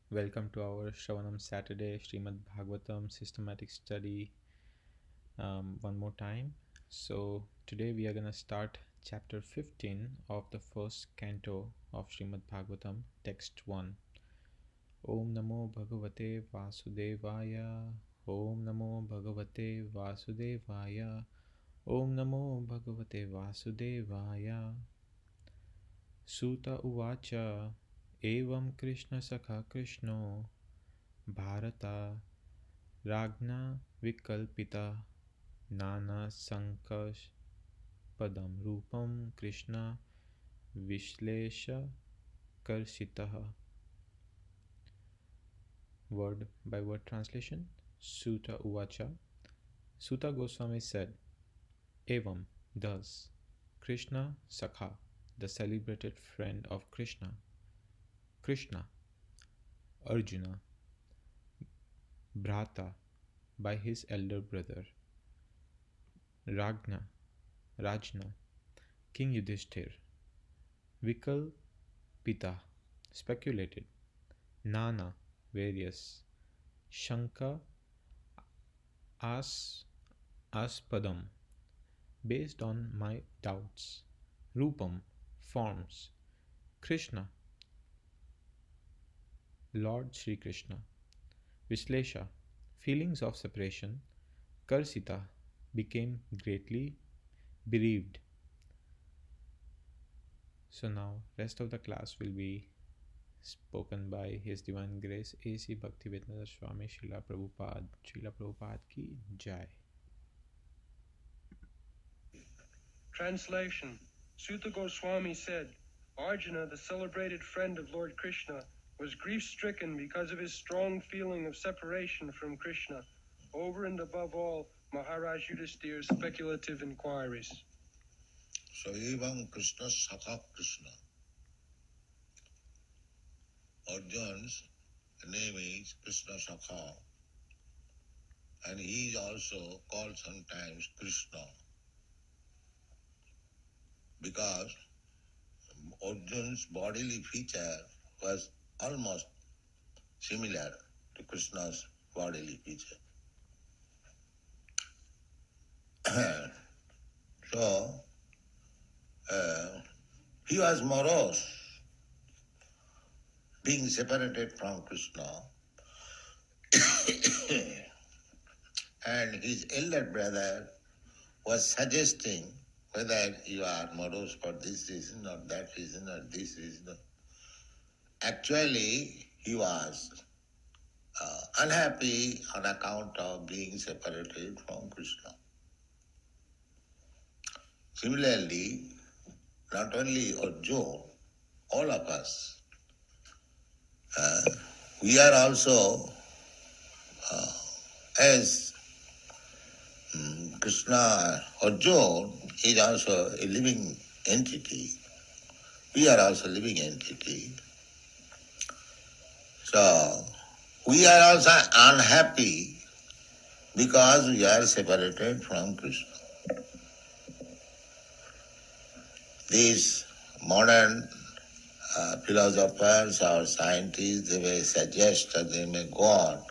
Welcome to our Sravanam Saturday Śrīmad-Bhāgavatam systematic study one more time. So today we are going to start chapter 15 of the first canto of Śrīmad-Bhāgavatam, text 1. Om Namo Bhagavate Vasudevaya. Om Namo Bhagavate Vasudevaya. Om Namo Bhagavate Vasudevaya. Suta Uvacha. Evam Krishna Sakha Krishno Bharata Ragna Vikalpita Nana Sankash Padam Rupam Krishna Vishlesha Karshitaha. Word by word translation. Sutta Uvacha. Sutta Goswami said, Evam, thus, Krishna Sakha, the celebrated friend of Krishna, Krishna, Arjuna, Bhrata, by his elder brother, Rajna, King Yudhishthir, Vikal, Pita, speculated, Nana, various, Shanka, Aspadam, based on my doubts, Rupam, forms, Krishna, Lord Sri Krishna, Vishlesha, feelings of separation, Karsita, became greatly bereaved. So now rest of the class will be spoken by His Divine Grace A.C. Bhaktivedanta Swami Srila Prabhupada. Srila Prabhupada ki Jai. Translation. Sutta Goswami said, Arjuna, the celebrated friend of Lord Krishna, was grief-stricken because of his strong feeling of separation from Krishna, over and above all Maharaj Yudhishthir's speculative inquiries. So even Krishna Sakha Krishna. Arjuna's name is Krishna Sakha, and he is also called sometimes Krishna, because Arjuna's bodily feature was almost similar to Krishna's bodily feature. So, he was morose, being separated from Krishna, and his elder brother was suggesting whether you are morose for this reason or that reason or this reason. Actually, he was unhappy on account of being separated from Krishna. Similarly, not only Arjuna, all of us, we are also, as Krishna, Arjuna is also a living entity. We are also living entity. So, we are also unhappy because we are separated from Krishna. These modern philosophers or scientists, they may suggest or they may go on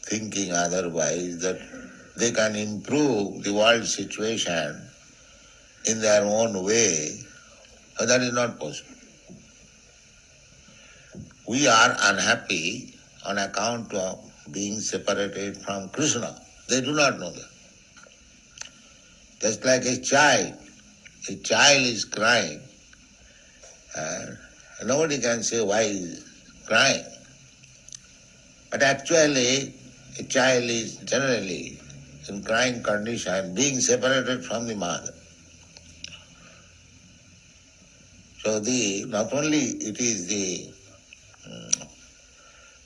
thinking otherwise, that they can improve the world situation in their own way, but that is not possible. We are unhappy on account of being separated from Krishna. They do not know that. Just like a child is crying, and nobody can say why he is crying. But actually, a child is generally in crying condition, being separated from the mother. So not only it is the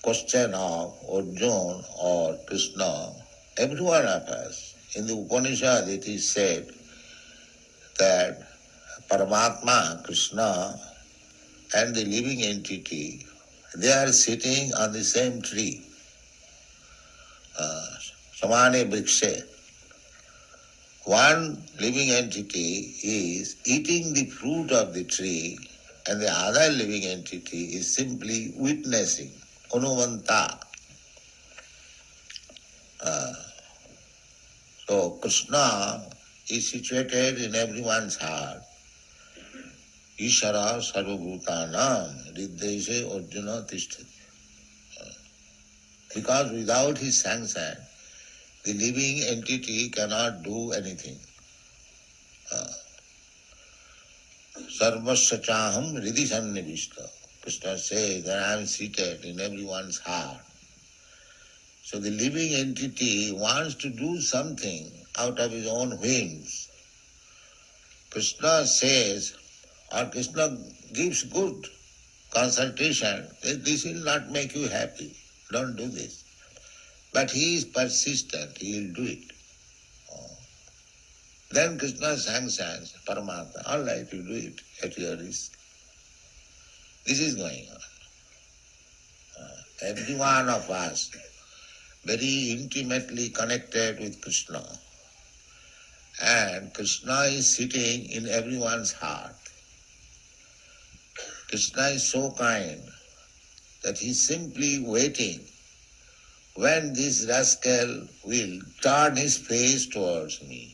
question of Arjuna or Krishna, every one of us. In the Upanishad it is said that Paramatma, Krishna, and the living entity, they are sitting on the same tree. Samane Vrikshe. One living entity is eating the fruit of the tree, and the other living entity is simply witnessing, Hunuvanta. So Krishna is situated in everyone's heart. Ishara sarvabhutanam riddhese arjuna tishtati. Because without his sanction, the living entity cannot do anything. Sarvasya chaham riddhi sannivishta. Krishna says that I am seated in everyone's heart. So the living entity wants to do something out of his own whims. Krishna says, or Krishna gives good consultation, this will not make you happy, don't do this. But he is persistent, he will do it. Then Krishna sanctions, Paramatma, all right, you do it at your risk. This is going on. Every one of us very intimately connected with Krishna. And Krishna is sitting in everyone's heart. Krishna is so kind that he is simply waiting when this rascal will turn his face towards me.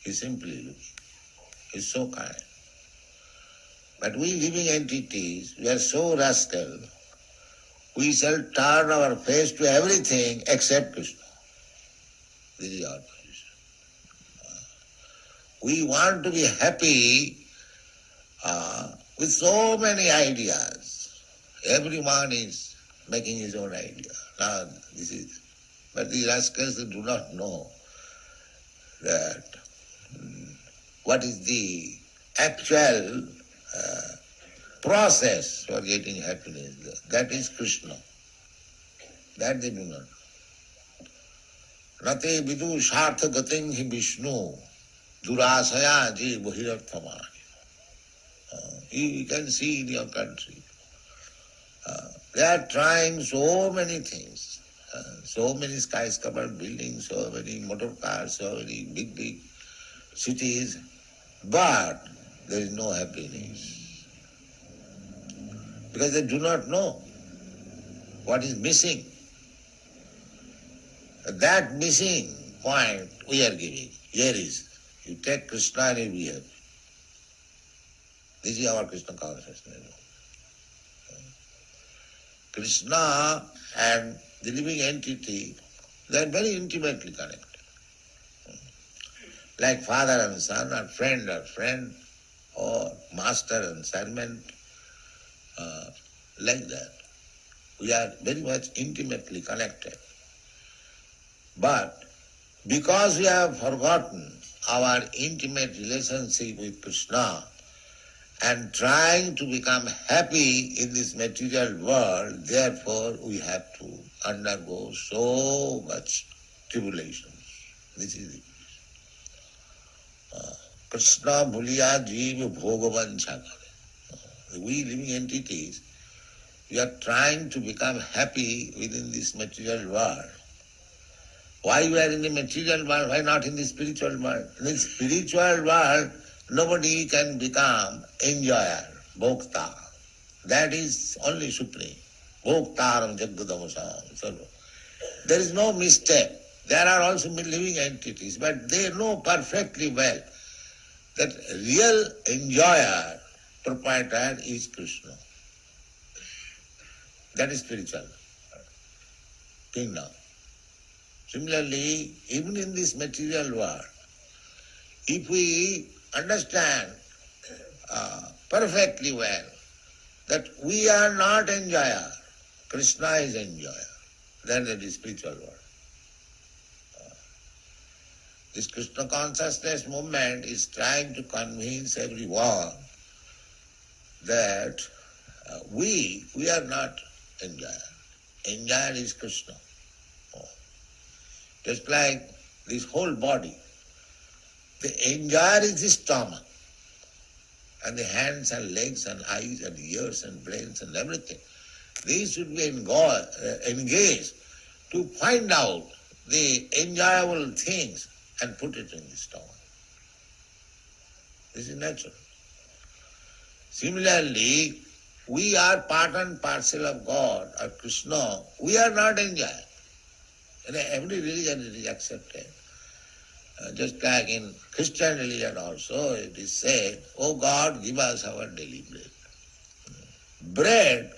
He simply looks. He is so kind. But we living entities, we are so rascal, we shall turn our face to everything except Krishna. This is our position. We want to be happy with so many ideas. Everyone is making his own idea. Now, this is, but the rascals do not know that what is the actual process for getting happiness. That is Krishna. That they do not know. Nate vidu shartha gating hi Vishnu durasaya je bahirarthamani. You can see in your country. They are trying so many things, so many skyscraper buildings, so many motor cars, so many big cities, but there is no happiness. Because they do not know what is missing. That missing point we are giving. Here is, you take Krishna and you will be happy. This is our Krishna consciousness. Krishna and the living entity, they are very intimately connected. Like father and son, or friend, or master and servant, like that. We are very much intimately connected. But because we have forgotten our intimate relationship with Krishna and trying to become happy in this material world, therefore we have to undergo so much tribulation. This is it. Krishna bhuliya jiva bhogavancha. We living entities, we are trying to become happy within this material world. Why we are in the material world? Why not in the spiritual world? In the spiritual world, nobody can become enjoyer, bhokta. That is only supreme. Bhoktaram jagadamasa. There is no mistake. There are also living entities, but they know perfectly well that real enjoyer, proprietor is Krishna. That is spiritual kingdom. Similarly, even in this material world, if we understand perfectly well that we are not enjoyer, Krishna is enjoyer, then that is spiritual world. This Krishna consciousness movement is trying to convince everyone that we are not enjoyer. Enjoyer is Krishna. Just like this whole body. The enjoyer is the stomach, and the hands and legs and eyes and ears and brains and everything. These should be engaged to find out the enjoyable things and put it in the stomach. This is natural. Similarly, we are part and parcel of God or Krishna, we are not enjoying. In every religion it is accepted. Just like in Christian religion also, it is said, "Oh God, give us our daily bread." Bread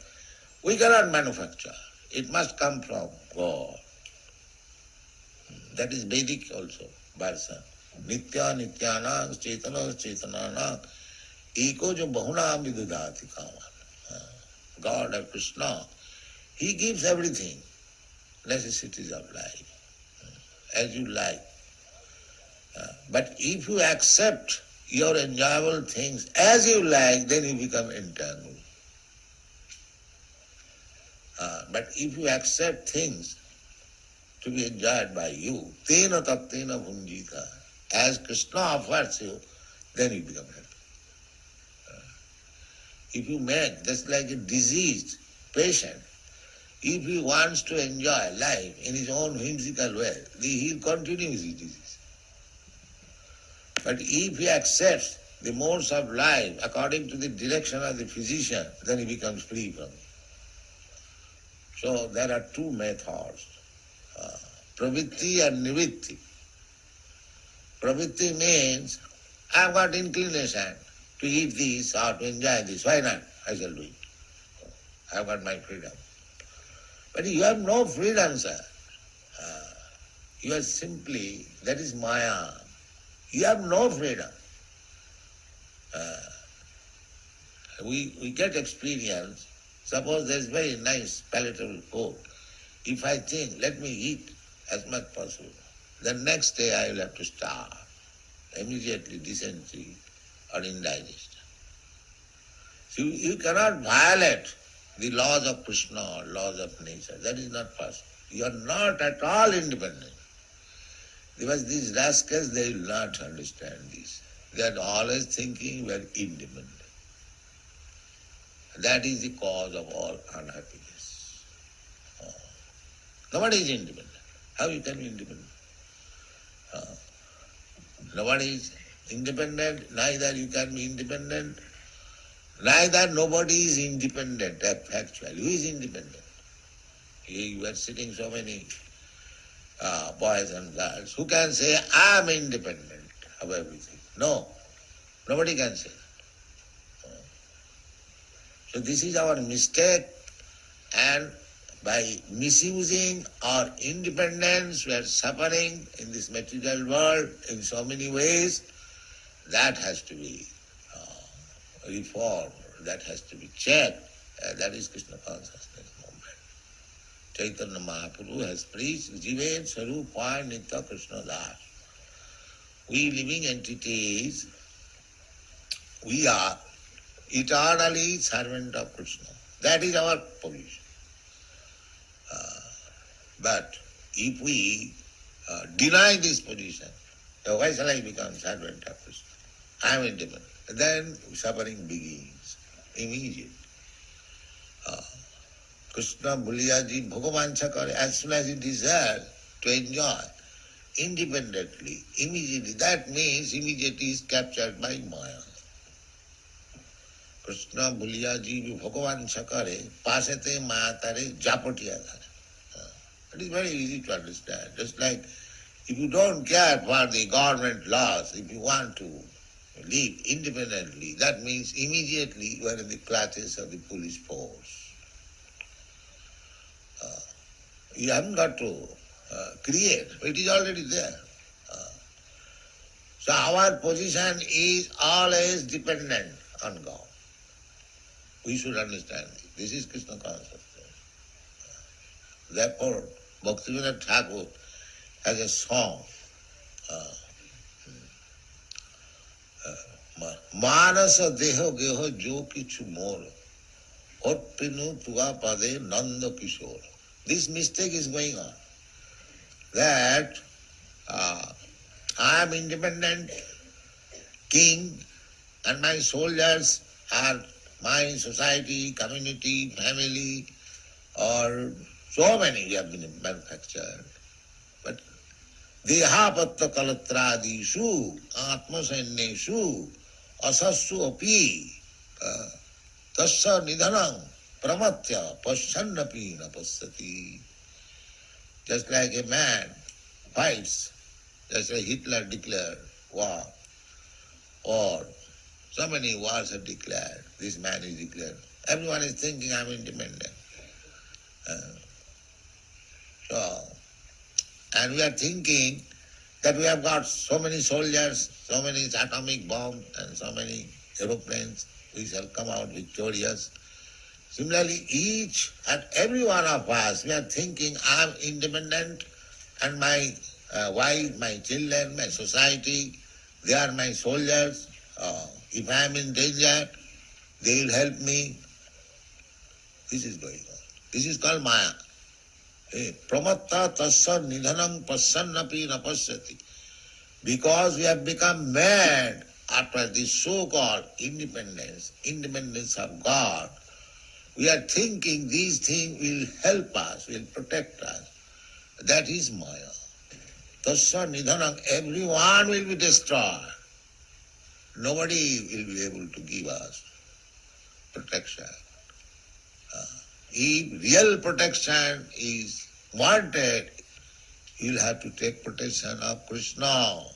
we cannot manufacture. It must come from God. That is Vedic also, version. Nitya nityanang chetana chetananang eko jo bahunam vidudhati kaman. God or Krishna, He gives everything, necessities of life, as you like. But if you accept your enjoyable things as you like, then you become entangled. But if you accept things to be enjoyed by you, tena tattena bhunjita, as Krishna offers you, then you become happy. If you make, just like a diseased patient, if he wants to enjoy life in his own whimsical way, he'll continue his disease. But if he accepts the modes of life according to the direction of the physician, then he becomes free from it. So there are two methods, pravritti and nivitti. Pravritti means, I've got inclination to eat this or to enjoy this. Why not? I shall do it. I've got my freedom. But you have no freedom, sir. You are simply, that is Maya. You have no freedom. We get experience. Suppose there is very nice palatable food. If I think, let me eat as much possible, then next day I will have to starve. Immediately dysentery or indigestion. So you cannot violate the laws of Krishna or laws of nature. That is not possible. You are not at all independent. Because these rascals, they will not understand this. They are always thinking we are independent. That is the cause of all unhappiness. Nobody is independent. How you can be independent? Nobody is independent, neither you can be independent, neither nobody is independent actually. Who is independent? You are sitting so many boys and girls who can say, I am independent of everything. No, nobody can say that. So this is our mistake, and by misusing our independence, we are suffering in this material world in so many ways. That has to be reformed, that has to be checked. That is Krishna consciousness movement. Chaitanya Mahaprabhu has preached, Jiven Sarupa Nitya Krishna Das. We living entities, we are eternally servant of Krishna. That is our position. But if we deny this position, why shall I become servant of Krishna? I am independent. Then suffering begins immediately. Krishna Bhuliyaji Bhagavancha kare, as soon as he desires to enjoy independently, immediately, that means immediately is captured by Maya. Krishna Bhuliyaji Bhagavancha kare, pasate maya tare japotiya dhare. It is very easy to understand. Just like if you don't care for the government laws, if you want to live independently, that means immediately you are in the clutches of the police force. You haven't got to create, it is already there. So our position is always dependent on God. We should understand this. This is Krishna consciousness. Therefore, Bhaktivinoda Thakur has a song, Manasa Deho Geho Jo Kichu Mor, Otpinu Tuga Pade Nanda Kishore. This mistake is going on, that I am independent king and my soldiers are my society, community, family, or so many we have been manufactured. But Dehapatta Kalatradishu, Atmasanneshu, Asassu Api, tasya nidhanam pramatya paschannapi na pasyati. Just like a man fights, just like Hitler declared war, or so many wars are declared, this man is declared. Everyone is thinking I'm independent. Uh, so, and we are thinking that we have got so many soldiers, so many atomic bombs and so many aeroplanes, we shall come out victorious. Similarly, each and every one of us, we are thinking I am independent and my wife, my children, my society, they are my soldiers. If I am in danger, they will help me. This is going on. This is called Maya. Pramatta tasya nidhanam pasyannapi na pasyati. Because we have become mad after this so-called independence of God, we are thinking these things will help us, will protect us. That is Maya. Tasya nidhanam, everyone will be destroyed. Nobody will be able to give us protection. If real protection is wanted, you will have to take protection of Krishna.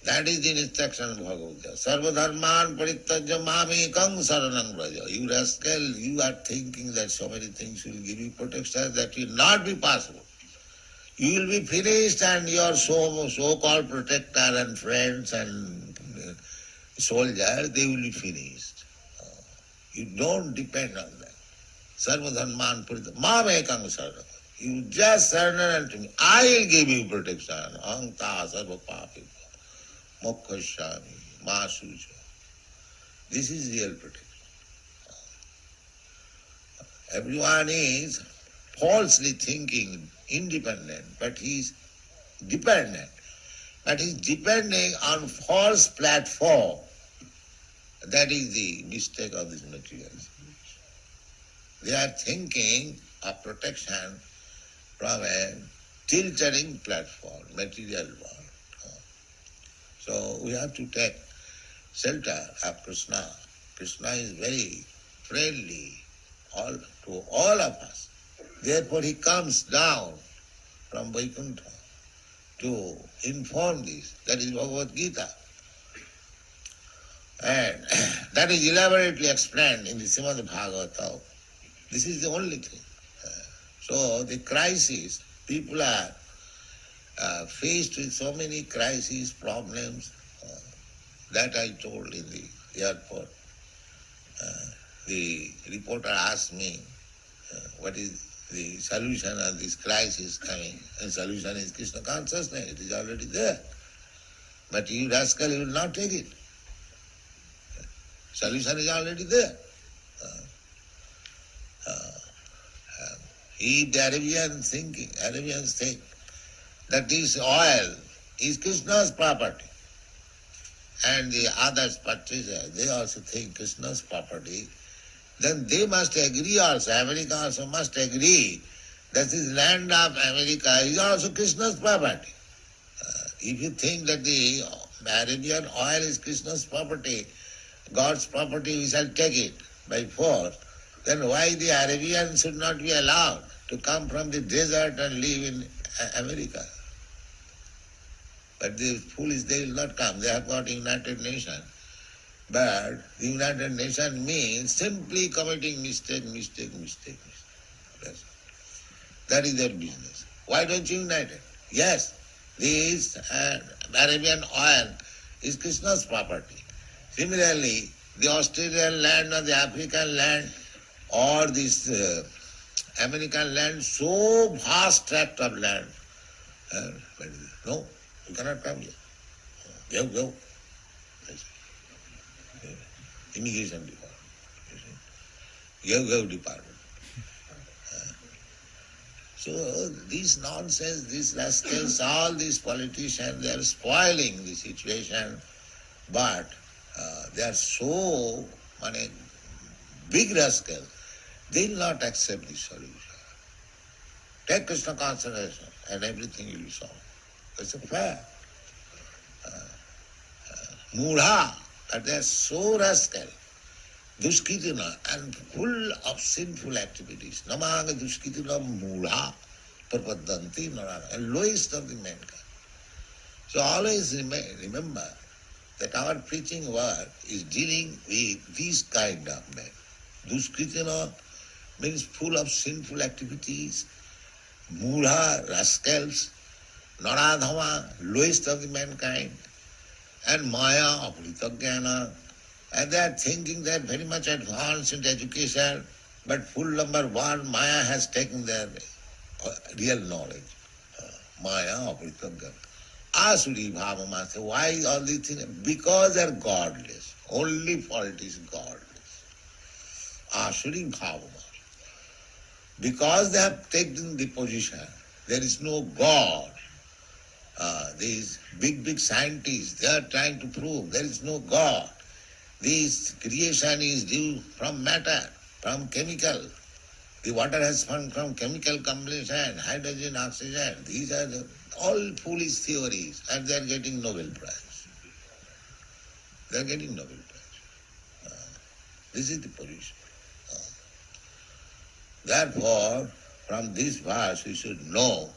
That is the instruction of Bhagavad. Sarva dharman parityajya mamekam saranam vraja. You rascal, you are thinking that so many things will give you protection. That will not be possible. You will be finished and your so-called protector and friends and soldiers, they will be finished. You don't depend on them. Sarva dharman parityajya mamekam saranam. You just surrender unto me. I will give you protection. Aham ta sarva papi. Mokkhaśyami, Masuja. This is real protection. Everyone is falsely thinking independent, but he is dependent. But he is depending on false platform. That is the mistake of this material. They are thinking of protection from a tilting platform, material world. So we have to take shelter of Krishna. Krishna is very friendly to all of us. Therefore he comes down from Vaikuntha to inform this. That is Bhagavad Gita. And that is elaborately explained in the Śrīmad-Bhāgavatam. This is the only thing. So the crisis, people are faced with so many crises, problems, that I told in the airport. The reporter asked me, what is the solution of this crisis coming? And solution is Krishna consciousness, it is already there. But you rascal, you will not take it. Solution is already there. If the Arabians think that this oil is Krishna's property, and the others purchasers, they also think Krishna's property, then they must agree also, America also must agree that this land of America is also Krishna's property. If you think that the Arabian oil is Krishna's property, God's property, we shall take it by force, then why the Arabians should not be allowed to come from the desert and live in America? But the foolish, they will not come. They have got United Nations. But the United Nations means simply committing mistake. That is their business. Why don't you unite it? Yes, this Arabian oil is Krishna's property. Similarly, the Australian land or the African land or this American land, so vast tract of land. No, you cannot come here. Go. Immigration department. Go department. So this nonsense, these rascals, all these politicians, they are spoiling the situation, but they are so big rascals, they will not accept this solution. Take Krishna concentration and everything will be solved. It's a fact. Mudha, but they are so rascal, duskritina, and full of sinful activities. Namaga duskritina mula prapadanti narana, and lowest of the mankind. So always remember that our preaching work is dealing with these kind of men. Duskritina means full of sinful activities, mula, rascals, naradhama, lowest of the mankind, and maya, apritagana, and they are thinking they are very much advanced in education, but full number one, maya has taken their real knowledge. Maya, apritagana. Asuri bhavamasa. Why all these things? Because they are godless. Only fault is godless. Asuri bhavamasa. Because they have taken the position, there is no God. These big scientists, they are trying to prove there is no God. This creation is due from matter, from chemical. The water has come from chemical combination, hydrogen, oxygen. These are all foolish theories, and they are getting Nobel Prize. They are getting Nobel Prize. This is the position. Therefore, from this verse we should know,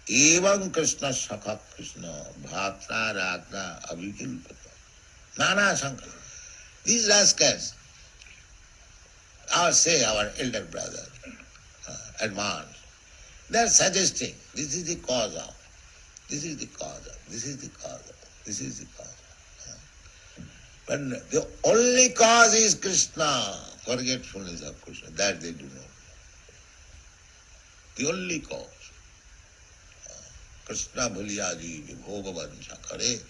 Evam Krishna Sakha Krishna Bhakta Ragna Avikilpata Nana Sankara. These rascals, our elder brother, advanced, they are suggesting this is the cause of, this is the cause of, this is the cause of, this is the cause of. But the only cause is Krishna, forgetfulness of Krishna, that they do not. The only cause. Krishna bhaliyaji bhogavan sakare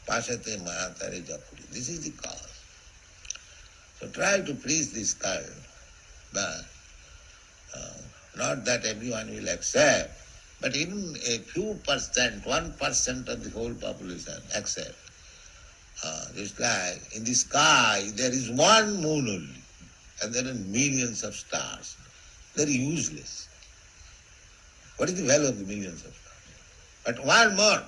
pasate mayatare japuri. This is the cause. So try to please this kind, but not that everyone will accept, but even a few percent, 1% of the whole population accept. Just like in the sky there is one moon only, and there are millions of stars. They are useless. What is the value of the millions of stars? But one more,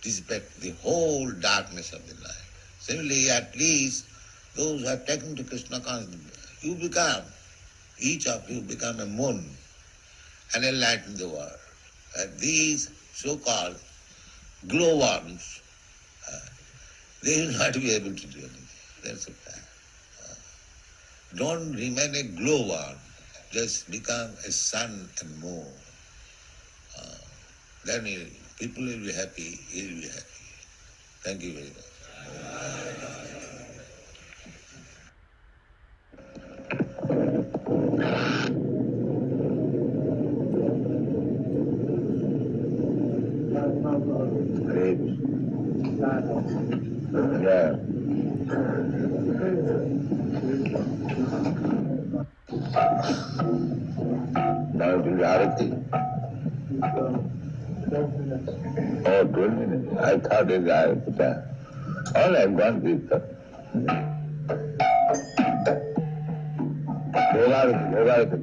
dissipate the whole darkness of the night. Similarly, at least those who have taken to Krishna consciousness, you become, each of you become a moon and enlighten the world. And these so-called glowworms, they will not be able to do anything. That's a fact. Don't remain a glowworm, just become a sun and moon. Then people will be happy, he will be happy. Thank you very much. Yeah. Now it will be Arati. Oh, 12 minutes. I thought it was time. All I've gone with the Bhogarati.